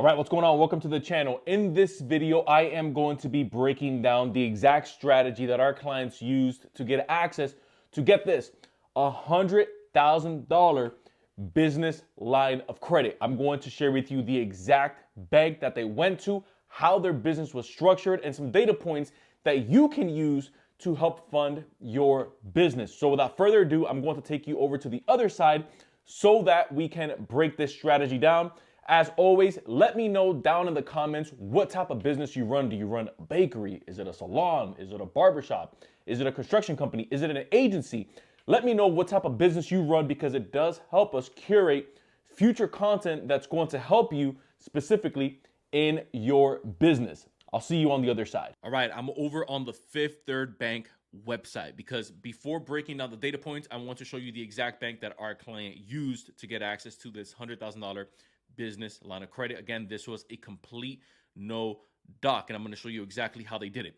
All right, what's going on? Welcome to the channel. In this video, I am going to be breaking down the exact strategy that our clients used to get access to, get this, $100,000 business line of credit. I'm going to share with you the exact bank that they went to, how their business was structured, and some data points that you can use to help fund your business. So without further ado, I'm going to take you over to the other side so that we can break this strategy down. As always, let me know down in the comments what type of business you run. Do you run a bakery? Is it a salon? Is it a barbershop? Is it a construction company? Is it an agency? Let me know what type of business you run, because it does help us curate future content that's going to help you specifically in your business. I'll see you on the other side. All right, I'm over on the Fifth Third Bank website, because before breaking down the data points, I want to show you the exact bank that our client used to get access to this $100,000 business line of credit. Again, this was a complete no doc, and I'm going to show you exactly how they did it.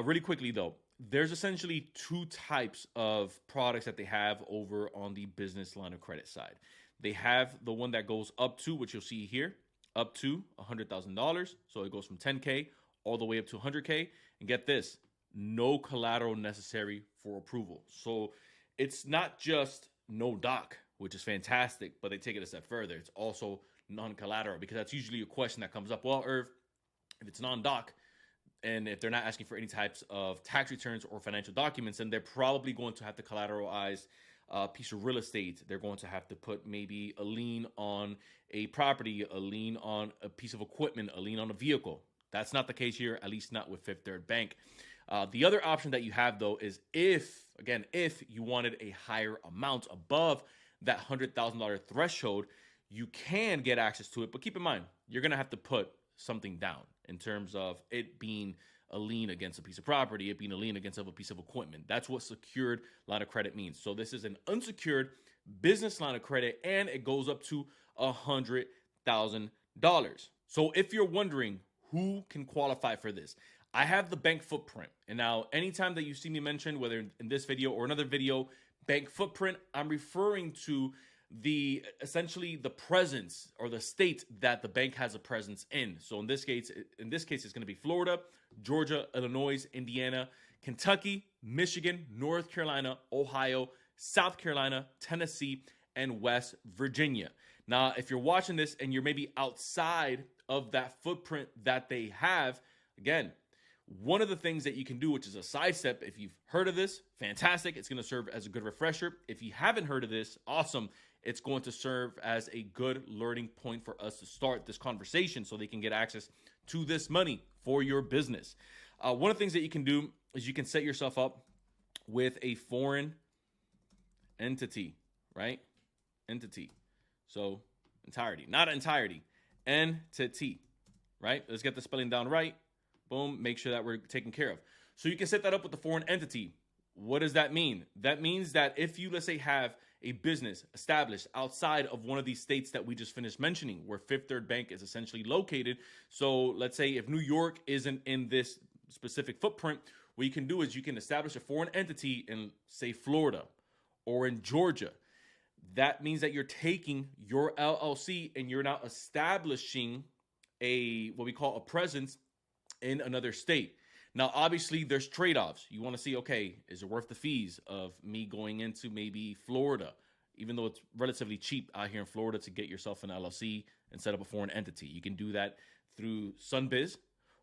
Really quickly though, there's essentially two types of products that they have over on the business line of credit side. They have the one that goes up to, which you'll see here, up to $100,000. So it goes from 10K all the way up to 100K. And get this, no collateral necessary for approval. So it's not just no doc, which is fantastic, but they take it a step further. It's also non-collateral, because that's usually a question that comes up. Well, Irv, if it's non-doc, and if they're not asking for any types of tax returns or financial documents, then they're probably going to have to collateralize a piece of real estate. They're going to have to put maybe a lien on a property, a lien on a piece of equipment, a lien on a vehicle. That's not the case here, at least not with Fifth Third Bank. The other option that you have though is if you wanted a higher amount above that $100,000 threshold, you can get access to it. But keep in mind, you're going to have to put something down in terms of it being a lien against a piece of property, it being a lien against a piece of equipment. That's what secured line of credit means. So this is an unsecured business line of credit, and it goes up to $100,000. So if you're wondering who can qualify for this, I have the bank footprint. And now anytime that you see me mention, whether in this video or another video, bank footprint, I'm referring to essentially the presence or the state that the bank has a presence in. So in this case, it's going to be Florida, Georgia, Illinois, Indiana, Kentucky, Michigan, North Carolina, Ohio, South Carolina, Tennessee, and West Virginia. Now, if you're watching this and you're maybe outside of that footprint that they have, again, one of the things that you can do, which is a sidestep, if you've heard of this, fantastic. It's going to serve as a good refresher. If you haven't heard of this, awesome. It's going to serve as a good learning point for us to start this conversation so they can get access to this money for your business. One of the things that you can do is you can set yourself up with a foreign entity, right? Entity. So entirety, not entirety, entity, right? Let's get the spelling down right. Boom, make sure that we're taken care of. So you can set that up with the foreign entity. What does that mean? That means that if you, let's say, have a business established outside of one of these states that we just finished mentioning, where Fifth Third Bank is essentially located. So let's say if New York isn't in this specific footprint, what you can do is you can establish a foreign entity in, say, Florida or in Georgia. That means that you're taking your LLC and you're now establishing what we call a presence in another state. Now, obviously, there's trade-offs. You want to see, okay, is it worth the fees of me going into maybe Florida, even though it's relatively cheap out here in Florida to get yourself an LLC and set up a foreign entity. You can do that through Sunbiz,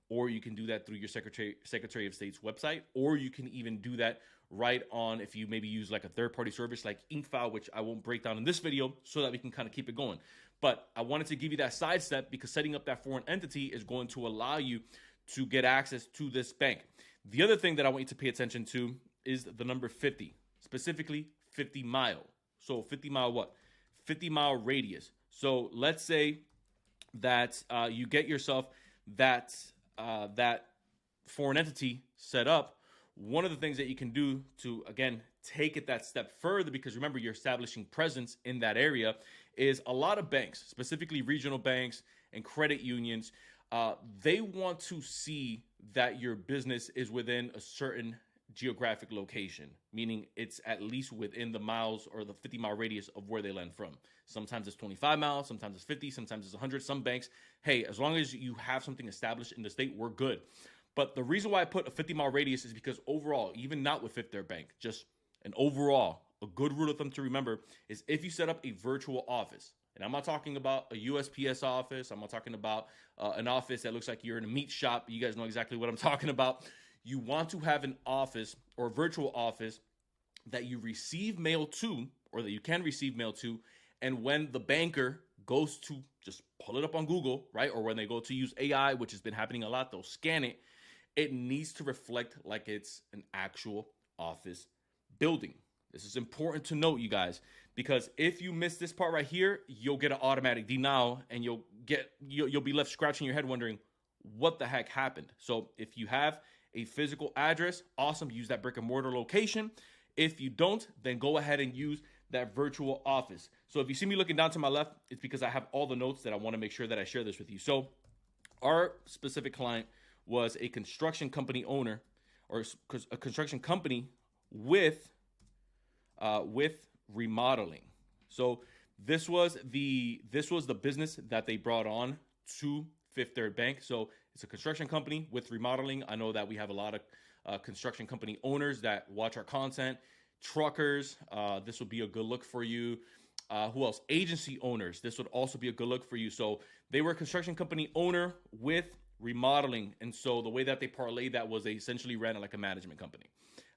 or you can do that through your Secretary of State's website, or you can even do that right on, if you maybe use like a third-party service like InkFile, which I won't break down in this video, so that we can kind of keep it going. But I wanted to give you that side step, because setting up that foreign entity is going to allow you to get access to this bank. The other thing that I want you to pay attention to is the number 50, specifically 50 mile. So 50 mile what? 50 mile radius. So let's say that you get yourself that foreign entity set up. One of the things that you can do to, again, take it that step further, because remember, you're establishing presence in that area, is a lot of banks, specifically regional banks and credit unions, they want to see that your business is within a certain geographic location, meaning it's at least within the miles or the 50-mile radius of where they lend from. Sometimes it's 25 miles, sometimes it's 50, sometimes it's 100. Some banks, hey, as long as you have something established in the state, we're good. But the reason why I put a 50-mile radius is because overall, even not with Fifth Third Bank, just an overall, a good rule of thumb to remember is if you set up a virtual office, and I'm not talking about a USPS office, I'm not talking about an office that looks like you're in a meat shop. You guys know exactly what I'm talking about. You want to have an office or a virtual office that you receive mail to, or that you can receive mail to, and when the banker goes to just pull it up on Google, right, or when they go to use AI, which has been happening a lot, they'll scan it, it needs to reflect like it's an actual office building. This is important to note, you guys, because if you miss this part right here, you'll get an automatic denial, and you'll be left scratching your head wondering what the heck happened. So if you have a physical address, awesome, use that brick and mortar location. If you don't, then go ahead and use that virtual office. So if you see me looking down to my left, it's because I have all the notes that I want to make sure that I share this with you. So our specific client was a construction company owner, or a construction company with remodeling. So this was the business that they brought on to Fifth Third Bank. So it's a construction company with remodeling. I know that we have a lot of construction company owners that watch our content, truckers. This would be a good look for you. Who else? Agency owners. This would also be a good look for you. So they were a construction company owner with remodeling. And so the way that they parlayed that was they essentially ran it like a management company.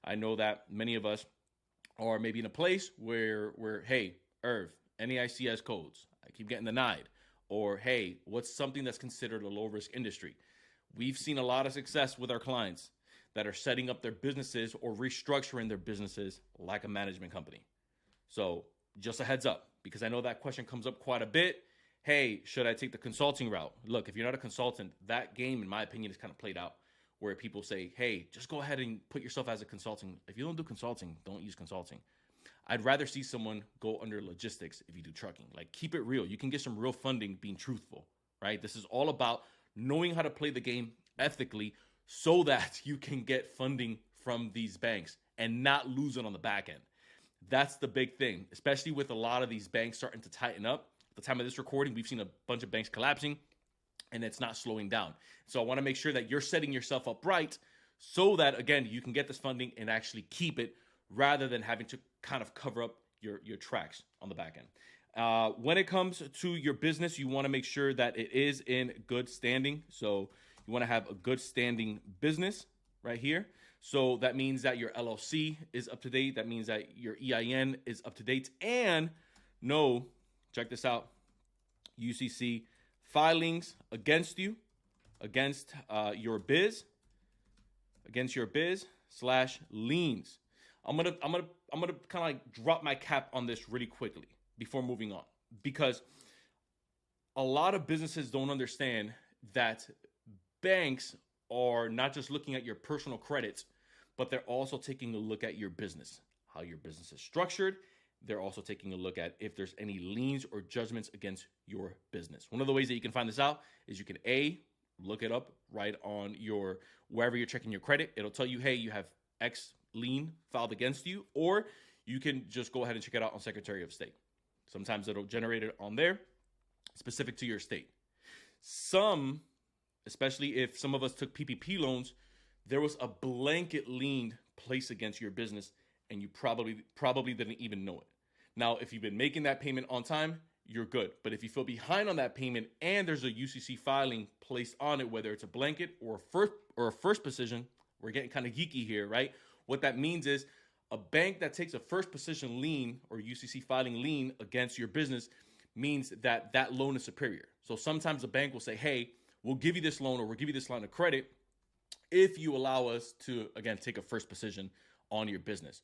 I know that many of us are maybe in a place where hey, Irv, NAICS codes, I keep getting denied. Or, hey, what's something that's considered a low-risk industry? We've seen a lot of success with our clients that are setting up their businesses or restructuring their businesses like a management company. So just a heads up, because I know that question comes up quite a bit. Hey, should I take the consulting route? Look, if you're not a consultant, that game, in my opinion, is kind of played out, where people say, hey, just go ahead and put yourself as a consulting. If you don't do consulting, don't use consulting. I'd rather see someone go under logistics if you do trucking. Like, keep it real. You can get some real funding being truthful, right? This is all about knowing how to play the game ethically so that you can get funding from these banks and not lose it on the back end. That's the big thing, especially with a lot of these banks starting to tighten up. At the time of this recording, we've seen a bunch of banks collapsing, and it's not slowing down. So I want to make sure that you're setting yourself up right so that, again, you can get this funding and actually keep it, rather than having to kind of cover up your tracks on the back end. When it comes to your business, you want to make sure that it is in good standing. So you want to have a good standing business right here. So that means that your LLC is up to date. That means that your EIN is up to date. And no, check this out, UCC filings against you, against your biz / liens. I'm gonna kind of like drop my cap on this really quickly before moving on, because a lot of businesses don't understand that banks are not just looking at your personal credits, but they're also taking a look at your business, how your business is structured. They're also taking a look at if there's any liens or judgments against your business. One of the ways that you can find this out is you can look it up right on your, wherever you're checking your credit. It'll tell you, hey, you have X lien filed against you, or you can just go ahead and check it out on Secretary of State. Sometimes it'll generate it on there specific to your state. Some, especially if some of us took PPP loans, there was a blanket lien placed against your business, and you probably didn't even know it. Now, if you've been making that payment on time, you're good. But if you feel behind on that payment and there's a UCC filing placed on it, whether it's a blanket or a first position, we're getting kind of geeky here, right? What that means is a bank that takes a first position lien or UCC filing lien against your business means that that loan is superior. So sometimes a bank will say, hey, we'll give you this loan, or we'll give you this line of credit if you allow us to, again, take a first position on your business.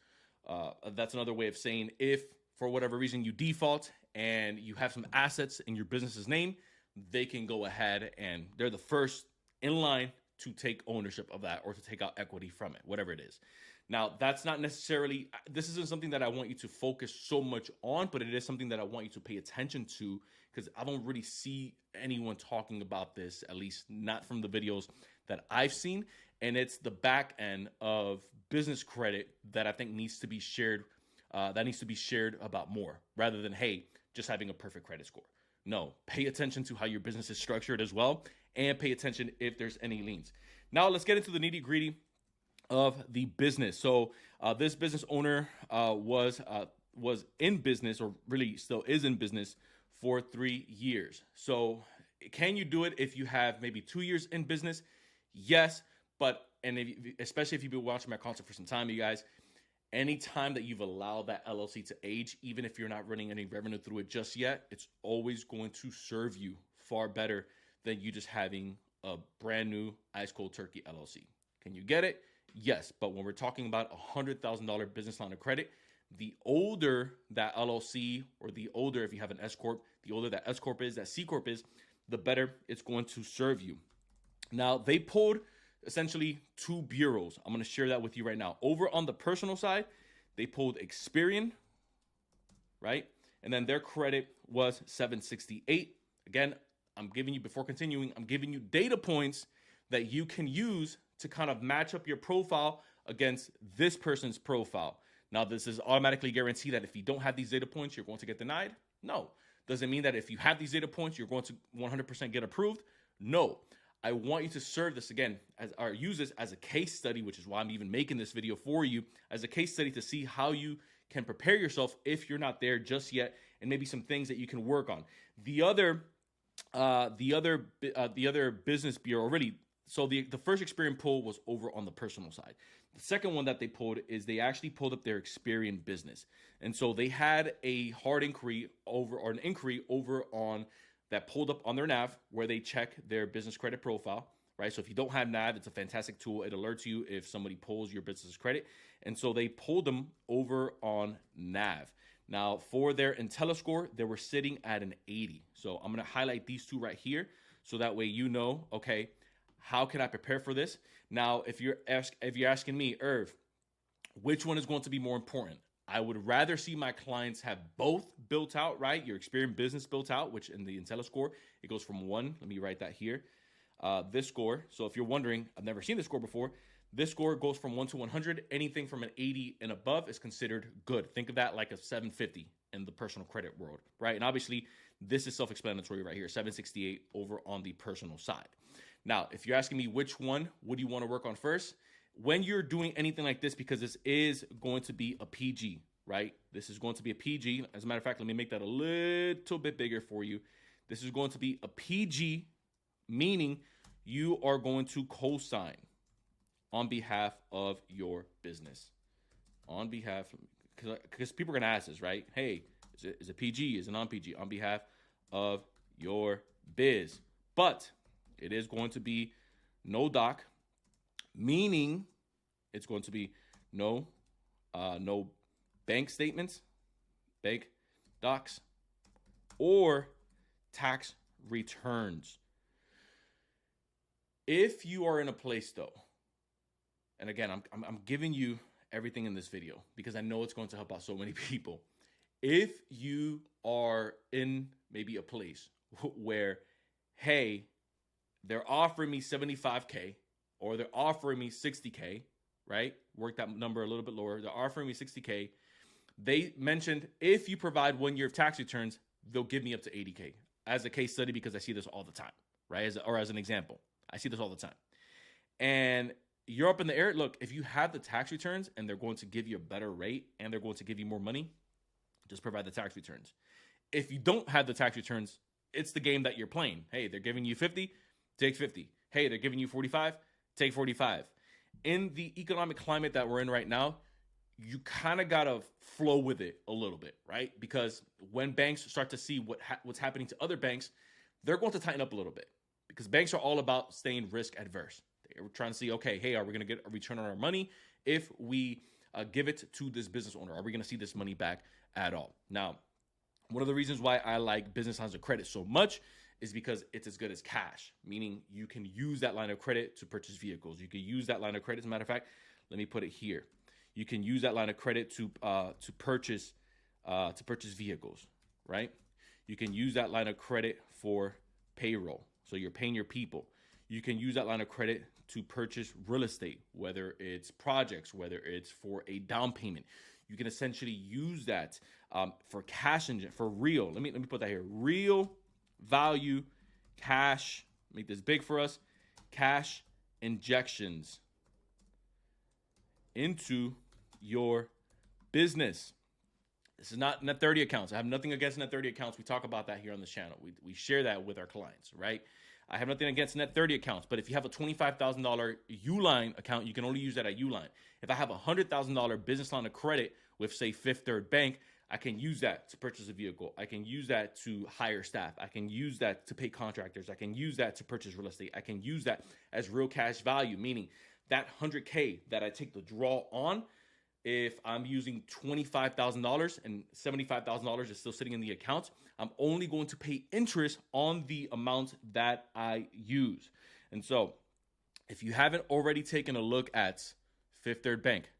That's another way of saying if for whatever reason you default and you have some assets in your business's name, they can go ahead and they're the first in line to take ownership of that or to take out equity from it, whatever it is. Now, that's not necessarily, this isn't something that I want you to focus so much on, but it is something that I want you to pay attention to, because I don't really see anyone talking about this, at least not from the videos that I've seen. And it's the back end of business credit that I think needs to be shared, about more, rather than, hey, just having a perfect credit score. No, pay attention to how your business is structured as well, and pay attention if there's any liens. Now, let's get into the nitty gritty of the business. So this business owner was in business, or really still is in business, for 3 years. So can you do it if you have maybe 2 years in business? Yes, but especially if you've been watching my content for some time, you guys, anytime that you've allowed that LLC to age, even if you're not running any revenue through it just yet, it's always going to serve you far better than you just having a brand new ice cold turkey LLC. Can you get it? Yes, but when we're talking about $100,000 business line of credit, the older that LLC, or the older, if you have an S corp, the older that S corp is, that C corp is, the better it's going to serve you. Now, they pulled essentially 2 bureaus. I'm going to share that with you right now. Over on the personal side, they pulled Experian, right? And then their credit was 768. Again, before continuing, I'm giving you data points that you can use to kind of match up your profile against this person's profile. Now, this is automatically guaranteed that if you don't have these data points, you're going to get denied? No. Does it mean that if you have these data points, you're going to 100% get approved? No. I want you to serve this again, use this as a case study, which is why I'm even making this video for you, as a case study to see how you can prepare yourself if you're not there just yet, and maybe some things that you can work on. The other business bureau already. So the first Experian pull was over on the personal side. The second one that they pulled is they actually pulled up their Experian business. And so they had a hard inquiry over on that pulled up on their nav, where they check their business credit profile, right? So if you don't have nav, it's a fantastic tool. It alerts you if somebody pulls your business credit. And so they pulled them over on nav. Now, for their IntelliScore, they were sitting at an 80. So I'm going to highlight these two right here, so that way you know, okay, how can I prepare for this? Now, if you're asking me, Irv, which one is going to be more important? I would rather see my clients have both built out, right? Your Experian business built out, which in the IntelliScore, it goes from 1. Let me write that here. This score. So if you're wondering, I've never seen this score before. This score goes from 1 to 100. Anything from an 80 and above is considered good. Think of that like a 750 in the personal credit world, right? And obviously, this is self-explanatory right here, 768 over on the personal side. Now, if you're asking me which one would you want to work on first, when you're doing anything like this, because this is going to be a PG, right? This is going to be a PG. As a matter of fact, let me make that a little bit bigger for you. This is going to be a PG, meaning you are going to co-sign on behalf of your business. On behalf, because people are going to ask this, right? Hey, is it PG? Is it non-PG? On behalf of your biz. But it is going to be no doc, meaning it's going to be no bank statements, bank docs, or tax returns. If you are in a place though, and again, I'm giving you everything in this video because I know it's going to help out so many people. If you are in maybe a place where, hey, they're offering me $75K or they're offering me $60K, right? Work that number a little bit lower. They're offering me $60K. They mentioned if you provide 1 year of tax returns, they'll give me up to $80K as a case study, because I see this all the time, right? As an example, I see this all the time. And you're up in the air. Look, if you have the tax returns and they're going to give you a better rate and they're going to give you more money, just provide the tax returns. If you don't have the tax returns, it's the game that you're playing. Hey, they're giving you 50, take 50. Hey, they're giving you 45, take 45. In the economic climate that we're in right now, you kind of got to flow with it a little bit, right? Because when banks start to see what's happening to other banks, they're going to tighten up a little bit, because banks are all about staying risk adverse. They're trying to see, okay, hey, are we going to get a return on our money if we give it to this business owner? Are we going to see this money back at all? Now, one of the reasons why I like business lines of credit so much is because it's as good as cash, meaning you can use that line of credit to purchase vehicles. You can use that line of credit. As a matter of fact, let me put it here. You can use that line of credit to purchase vehicles, right? You can use that line of credit for payroll, so you're paying your people. You can use that line of credit to purchase real estate, whether it's projects, whether it's for a down payment. You can essentially use that for cash for real. Let me put that here. Real value cash. Make this big for us. Cash injections into your business. This is not net 30 accounts. I have nothing against net 30 accounts. We talk about that here on this channel. We share that with our clients, right? I have nothing against net 30 accounts, but if you have a $25,000 Uline account, you can only use that at Uline. If I have a $100,000 business line of credit with, say, Fifth Third Bank, I can use that to purchase a vehicle. I can use that to hire staff. I can use that to pay contractors. I can use that to purchase real estate. I can use that as real cash value, meaning that $100K that I take the draw on, if I'm using $25,000 and $75,000 is still sitting in the account, I'm only going to pay interest on the amount that I use. And so if you haven't already taken a look at Fifth Third Bank,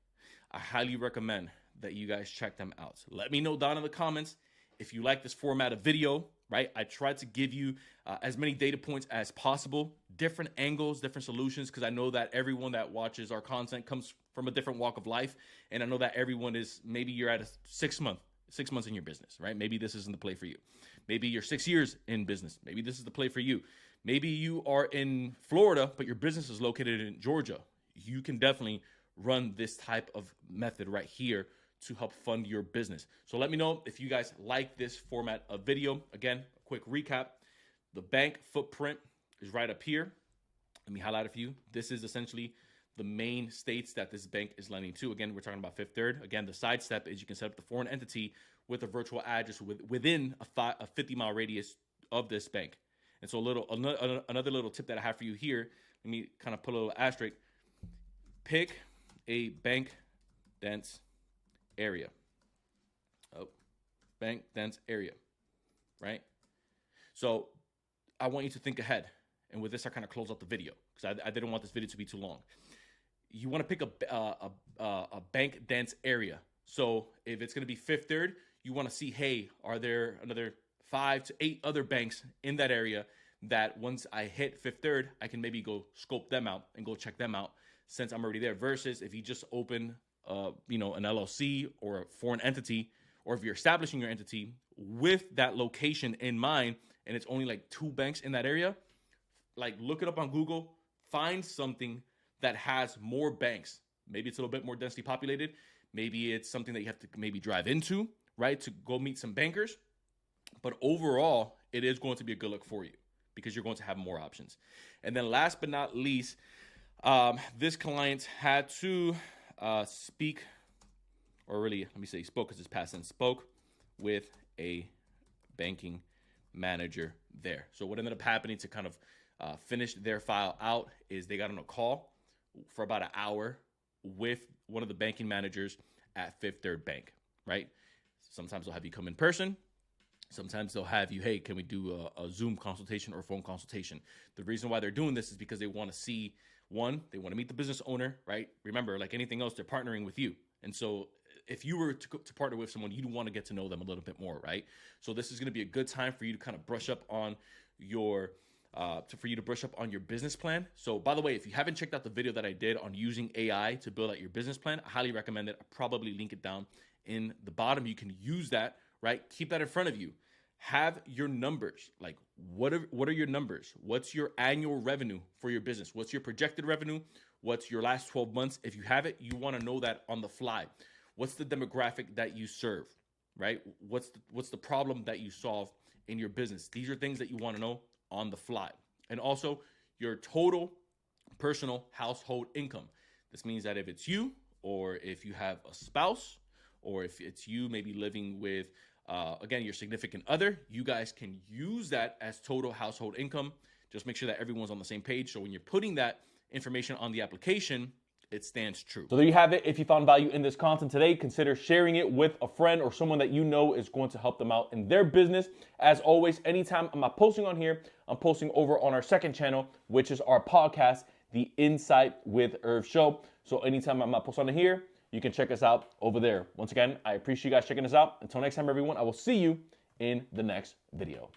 I highly recommend that you guys check them out. Let me know down in the comments if you like this format of video, right? I tried to give you as many data points as possible, different angles, different solutions, because I know that everyone that watches our content comes from a different walk of life. And I know that everyone is, maybe you're at a 6 months in your business, right? Maybe this isn't the play for you. Maybe you're 6 years in business. Maybe this is the play for you. Maybe you are in Florida, but your business is located in Georgia. You can definitely run this type of method right here to help fund your business. So let me know if you guys like this format of video. Again, a quick recap. The bank footprint is right up here. Let me highlight it for you. This is essentially the main states that this bank is lending to. Again, we're talking about Fifth Third. Again, the side step is you can set up the foreign entity with a virtual address within a 50-mile radius of this bank. And so another little tip that I have for you here, let me kind of put a little asterisk. Pick a bank dense area. Bank dense area, right? So I want you to think ahead. And with this, I kind of close out the video because I didn't want this video to be too long. You want to pick a bank dense area. So if it's going to be Fifth Third, you want to see, hey, are there another 5 to 8 other banks in that area that once I hit Fifth Third, I can maybe go scope them out and go check them out since I'm already there. Versus if you just open an LLC or a foreign entity, or if you're establishing your entity with that location in mind, and it's only like 2 banks in that area, like look it up on Google, find something that has more banks. Maybe it's a little bit more densely populated. Maybe it's something that you have to maybe drive into, right, to go meet some bankers. But overall, it is going to be a good look for you because you're going to have more options. And then last but not least, this client had to speak, or really, let me say spoke because it's past tense, spoke with a banking manager there. So what ended up happening to kind of finish their file out is they got on a call for about an hour with one of the banking managers at Fifth Third Bank, right? Sometimes they'll have you come in person. Sometimes they'll have you, hey, can we do a Zoom consultation or phone consultation? The reason why they're doing this is because they want to see, one, they want to meet the business owner, right? Remember, like anything else, they're partnering with you. And so if you were to partner with someone, you'd want to get to know them a little bit more, right? So this is going to be a good time for you to kind of brush up on your business plan. So by the way, if you haven't checked out the video that I did on using AI to build out your business plan, I highly recommend it. I'll probably link it down in the bottom. You can use that, right? Keep that in front of you. Have your numbers. Like what are your numbers? What's your annual revenue for your business? What's your projected revenue? What's your last 12 months? If you have it, you want to know that on the fly. What's the demographic that you serve, right? What's the problem that you solve in your business? These are things that you want to know on the fly. And also your total personal household income. This means that if it's you, or if you have a spouse, or if it's you maybe living with, again, your significant other, you guys can use that as total household income. Just make sure that everyone's on the same page. So when you're putting that information on the application, it stands true. So there you have it. If you found value in this content today, consider sharing it with a friend or someone that you know is going to help them out in their business. As always, anytime I'm not posting on here, I'm posting over on our second channel, which is our podcast, The Insight with Irv Show. So anytime I'm not posting on here, you can check us out over there. Once again, I appreciate you guys checking us out. Until next time, everyone, I will see you in the next video.